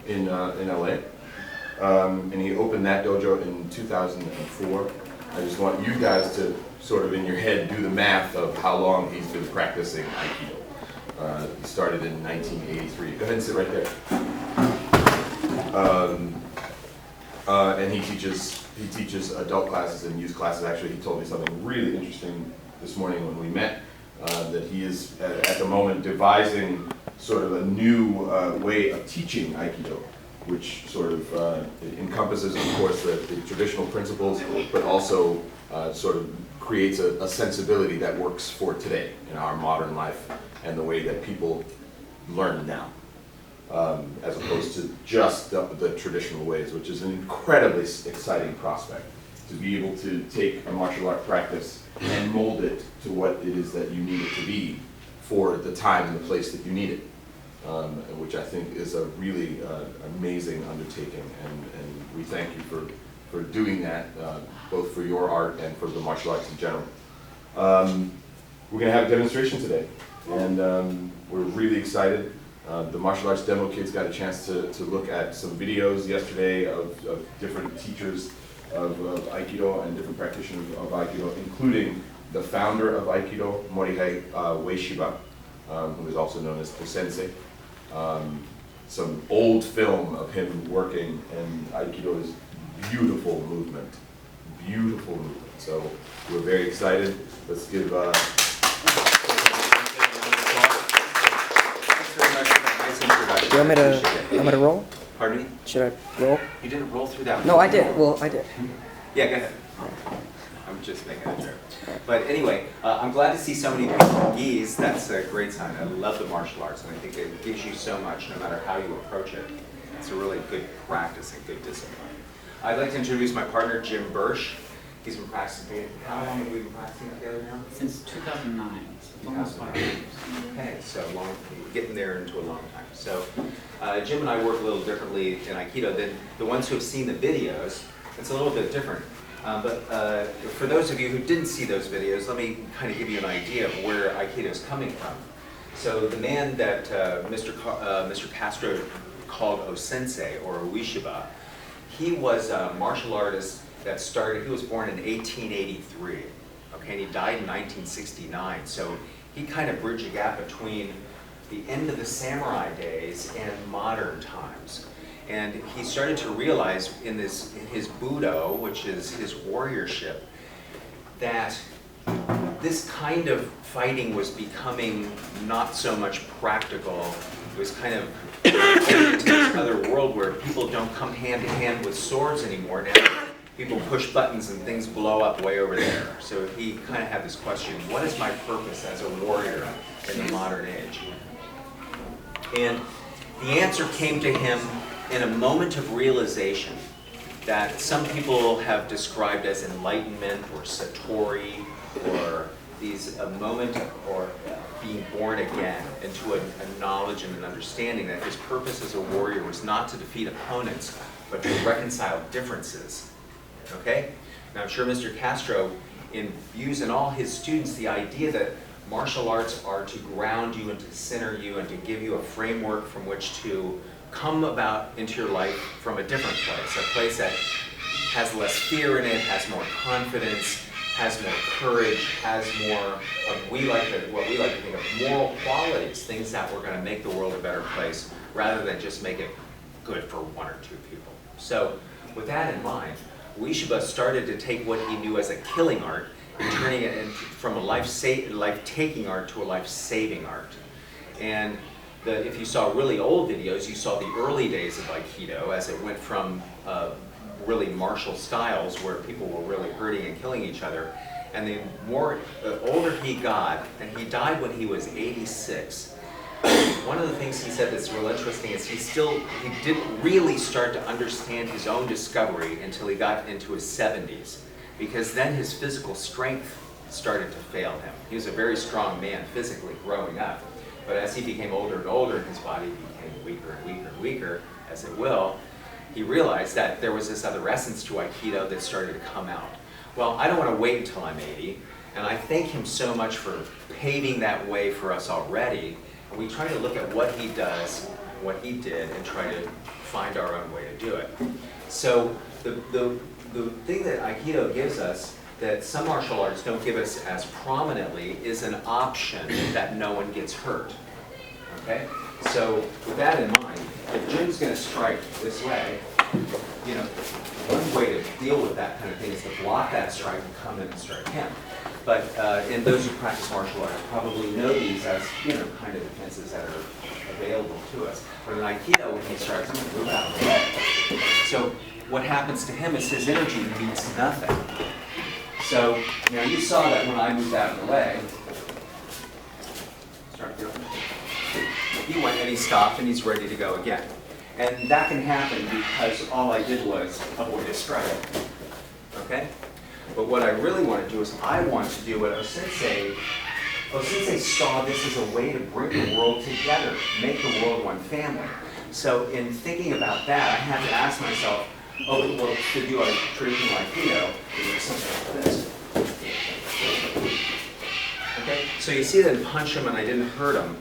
in LA. And he opened that dojo in 2004. I just want you guys to sort of in your head do the math of how long he's been practicing Aikido. He started in 1983. Go ahead and sit right there. And he teaches adult classes and youth classes. Actually, he told me something really interesting this morning when we met, that he is at the moment devising sort of a new way of teaching Aikido, which sort of encompasses, of course, the traditional principles, but also sort of creates a sensibility that works for today in our modern life and the way that people learn now, as opposed to just the traditional ways, which is an incredibly exciting prospect, to be able to take a martial art practice and mold it to what it is that you need it to be for the time and the place that you need it. Which I think is a really amazing undertaking, and we thank you for doing that, both for your art and for the martial arts in general. We're going to have a demonstration today, and we're really excited. The martial arts demo kids got a chance to look at some videos yesterday of different teachers of Aikido and different practitioners of Aikido, including the founder of Aikido, Morihei Ueshiba, who is also known as the Sensei. Some old film of him working, and Aikido is beautiful movement. Beautiful movement. So we're very excited. Let's give Do you want me to roll? Pardon me? Should I roll? You didn't roll through that one. No, I did. Well, I did. Yeah, go ahead. I'm just making a joke. But anyway, I'm glad to see so many people geese. That's a great sign. I love the martial arts, and I think it gives you so much no matter how you approach it. It's a really good practice and good discipline. I'd like to introduce my partner, Jim Bursch. He's been practicing. How long have we been practicing together now? Since 2009. So almost 5 years. Okay, so long, getting there into a long time. So Jim and I work a little differently in Aikido than the ones who have seen the videos. It's a little bit different. But for those of you who didn't see those videos, let me kind of give you an idea of where Aikido is coming from. So the man that Mr. Castro called O-sensei, or Ueshiba, he was a martial artist that started, he was born in 1883, okay, and he died in 1969. So he kind of bridged a gap between the end of the samurai days and modern times. And he started to realize in his Budo, which is his warriorship, that this kind of fighting was becoming not so much practical. It was kind of into this other world where people don't come hand to hand with swords anymore. Now people push buttons and things blow up way over there. So he kind of had this question, what is my purpose as a warrior in the modern age? And the answer came to him in a moment of realization that some people have described as enlightenment or satori, or a moment or being born again into a knowledge and an understanding that his purpose as a warrior was not to defeat opponents, but to reconcile differences. Okay? Now I'm sure Mr. Castro views in all his students the idea that martial arts are to ground you and to center you and to give you a framework from which to come about into your life from a different place, a place that has less fear in it, has more confidence, has more courage, has more of what we like to think of moral qualities, things that we're going to make the world a better place rather than just make it good for one or two people. So with that in mind, Ueshiba started to take what he knew as a killing art and turning it from a life-taking art to a life-saving art. And if you saw really old videos, you saw the early days of Aikido as it went from really martial styles where people were really hurting and killing each other. And the older he got, and he died when he was 86, one of the things he said that's real interesting is he didn't really start to understand his own discovery until he got into his 70s, because then his physical strength started to fail him. He was a very strong man physically growing up, but as he became older and older, his body became weaker and weaker and weaker, as it will. He realized that there was this other essence to Aikido that started to come out. Well, I don't want to wait until I'm 80, and I thank him so much for paving that way for us already. And we try to look at what he does what he did and try to find our own way to do it. So the thing that Aikido gives us that some martial arts don't give us as prominently is an option that no one gets hurt. Okay? So with that in mind, if Jim's going to strike this way, you know, one way to deal with that kind of thing is to block that strike and come in and strike him. But and those who practice martial arts probably know these as, you know, kind of defenses that are available to us. But in Aikido, when he strikes, I'm going to move out of the way. So what happens to him is his energy means nothing. So, you know, you saw that when I moved out of the way. He went and he stopped and he's ready to go again. And that can happen because all I did was avoid a strike. Okay? But what I really want to do is I want to do what Sensei saw this as a way to bring the world together, make the world one family. So in thinking about that, I had to ask myself, oh, well, to do a traditional Aikido, we do something like this. Okay? So you see that I punched him and I didn't hurt him.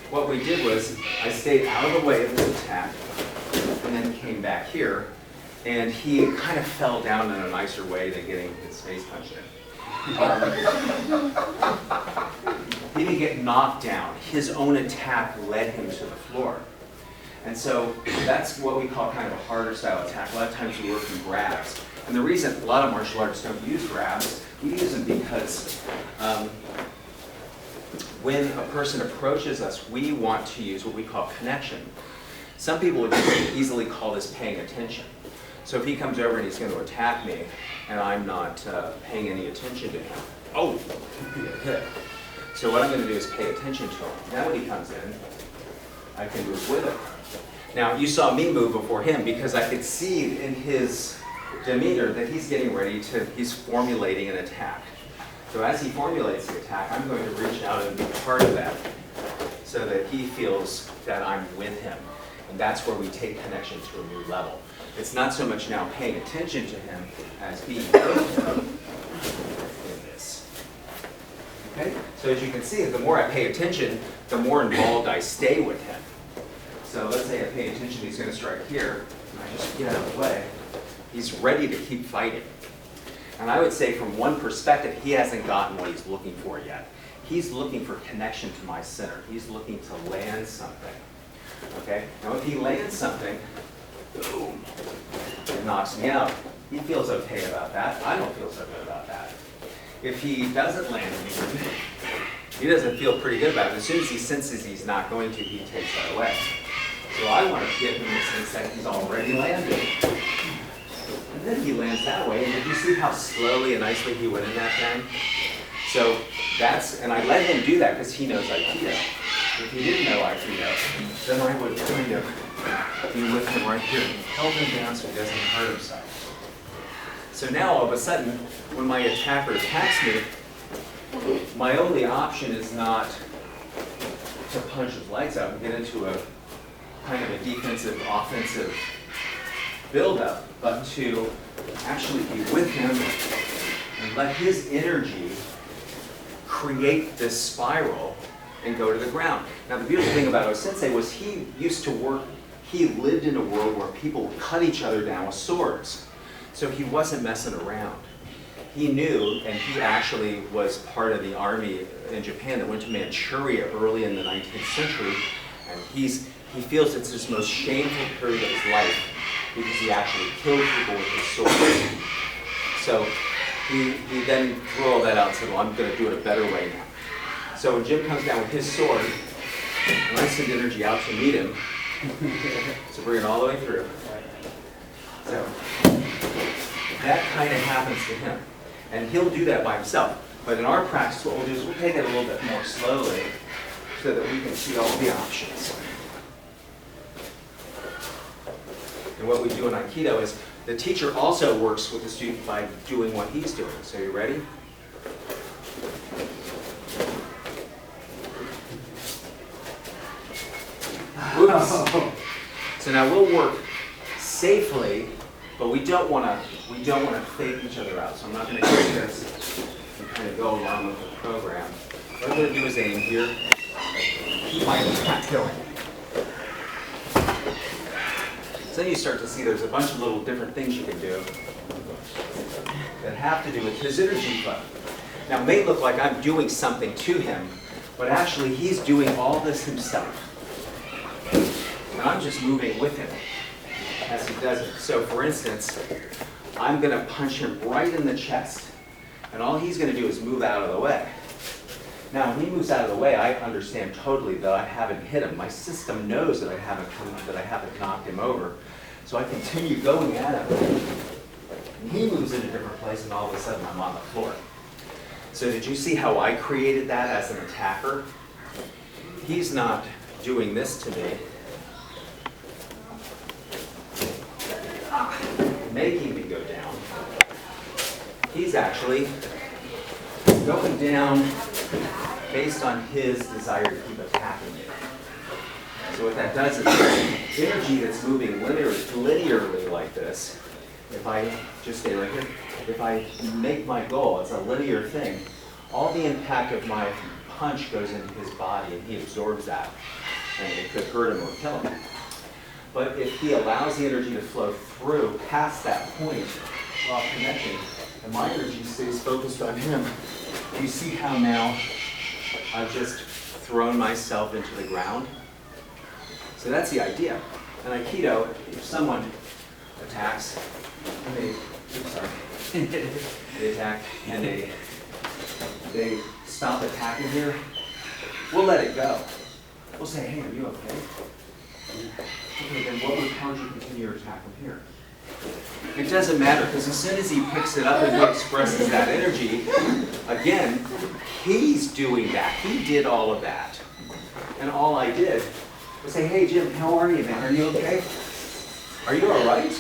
What we did was I stayed out of the way of his attack and then came back here, and he kind of fell down in a nicer way than getting his face punched in. He didn't get knocked down. His own attack led him to the floor. And so that's what we call kind of a harder style attack. A lot of times we work in grabs. And the reason a lot of martial arts don't use grabs, we use them because when a person approaches us, we want to use what we call connection. Some people would easily call this paying attention. So if he comes over and he's going to attack me, and I'm not paying any attention to him, oh, you get hit. So what I'm going to do is pay attention to him. Now when he comes in, I can move with him. Now you saw me move before him because I could see in his demeanor that he's getting ready to, he's formulating an attack. So as he formulates the attack, I'm going to reach out and be part of that so that he feels that I'm with him. And that's where we take connection to a new level. It's not so much now paying attention to him as being with him in this. Okay? So as you can see, the more I pay attention, the more involved I stay with him. So let's say I pay attention, he's going to strike here, and I just get out of the way. He's ready to keep fighting. And I would say from one perspective, he hasn't gotten what he's looking for yet. He's looking for connection to my center. He's looking to land something. Okay? Now if he lands something, boom, it knocks me out. He feels okay about that. I don't feel so good about that. If he doesn't land anything, he doesn't feel pretty good about it. As soon as he senses he's not going to, he takes that away. So I want to give him the sense that he's already landed. And then he lands that way. And did you see how slowly and nicely he went in that thing? So that's, and I let him do that because he knows Aikido. If he didn't know Aikido, then I would kind of be with him right here and held him down so he doesn't hurt himself. So now all of a sudden, when my attacker attacks me, my only option is not to punch his legs out and get into a kind of a defensive, offensive buildup, but to actually be with him and let his energy create this spiral and go to the ground. Now the beautiful thing about Sensei was he used to work, he lived in a world where people would cut each other down with swords. So he wasn't messing around. He knew, and he actually was part of the army in Japan that went to Manchuria early in the 19th century, and he feels it's his most shameful period of his life because he actually killed people with his sword. So he then threw all that out and said, well, I'm going to do it a better way now. So when Jim comes down with his sword, and I send energy out to meet him, so bring it all the way through. So that kind of happens to him. And he'll do that by himself. But in our practice, what we'll do is we'll take it a little bit more slowly so that we can see all the options. And what we do in Aikido is the teacher also works with the student by doing what he's doing. So you ready? Oops. So now we'll work safely, but we don't want to fake each other out. So I'm not going to do this and kind of go along with the program. What I'm going to do is aim here. Keep my attack going. So then you start to see there's a bunch of little different things you can do that have to do with his energy flow. Now, it may look like I'm doing something to him, but actually he's doing all this himself. And I'm just moving with him as he does it. So for instance, I'm going to punch him right in the chest, and all he's going to do is move out of the way. Now, when he moves out of the way, I understand totally that I haven't hit him. My system knows that I haven't knocked him over. So I continue going at him. And he moves in a different place, and all of a sudden I'm on the floor. So did you see how I created that as an attacker? He's not doing this to me, making me go down. He's actually going down based on his desire to keep attacking me. So what that does is energy that's moving linearly like this, if I just stay right here, if I make my goal, it's a linear thing, all the impact of my punch goes into his body and he absorbs that, and it could hurt him or kill him. But if he allows the energy to flow through past that point while connecting, and my energy stays focused on him, you see how now I've just thrown myself into the ground? So that's the idea. In Aikido, if someone attacks, and they attack and they stop attacking here, we'll let it go. We'll say, hey, are you okay? Okay, then what would cause you to continue your attack from here? It doesn't matter, because as soon as he picks it up and he expresses that energy, again, he's doing that. He did all of that. And all I did was say, hey, Jim, how are you, man? Are you okay? Are you all right?